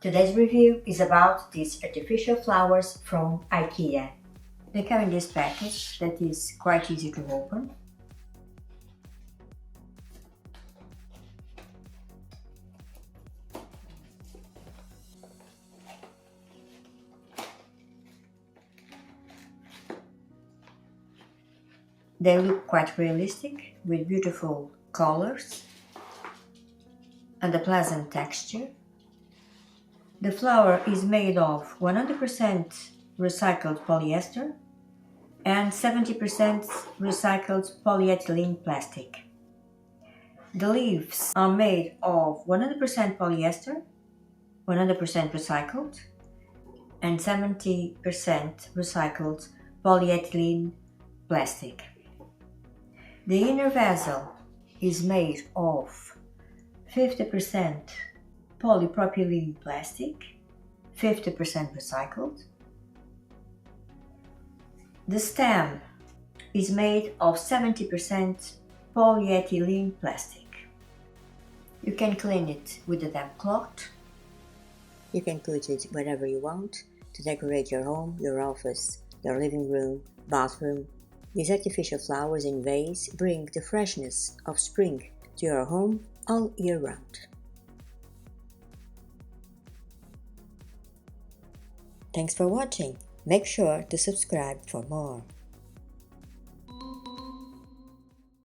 Today's review is about these artificial flowers from IKEA. They come in this package that is quite easy to open. They look quite realistic with beautiful colors and a pleasant texture. The flower is made of 100% recycled polyester and 70% recycled polyethylene plastic. The leaves are made of 100% polyester, 100% recycled, and 70% recycled polyethylene plastic. The inner vase is made of 50% polypropylene plastic, 50% recycled. The stem is made of 70% polyethylene plastic. You can clean it with a damp cloth. You can put it wherever you want to decorate your home, your office, your living room, bathroom. These artificial flowers in vase bring the freshness of spring to your home all year round. Thanks for watching. Make sure to subscribe for more.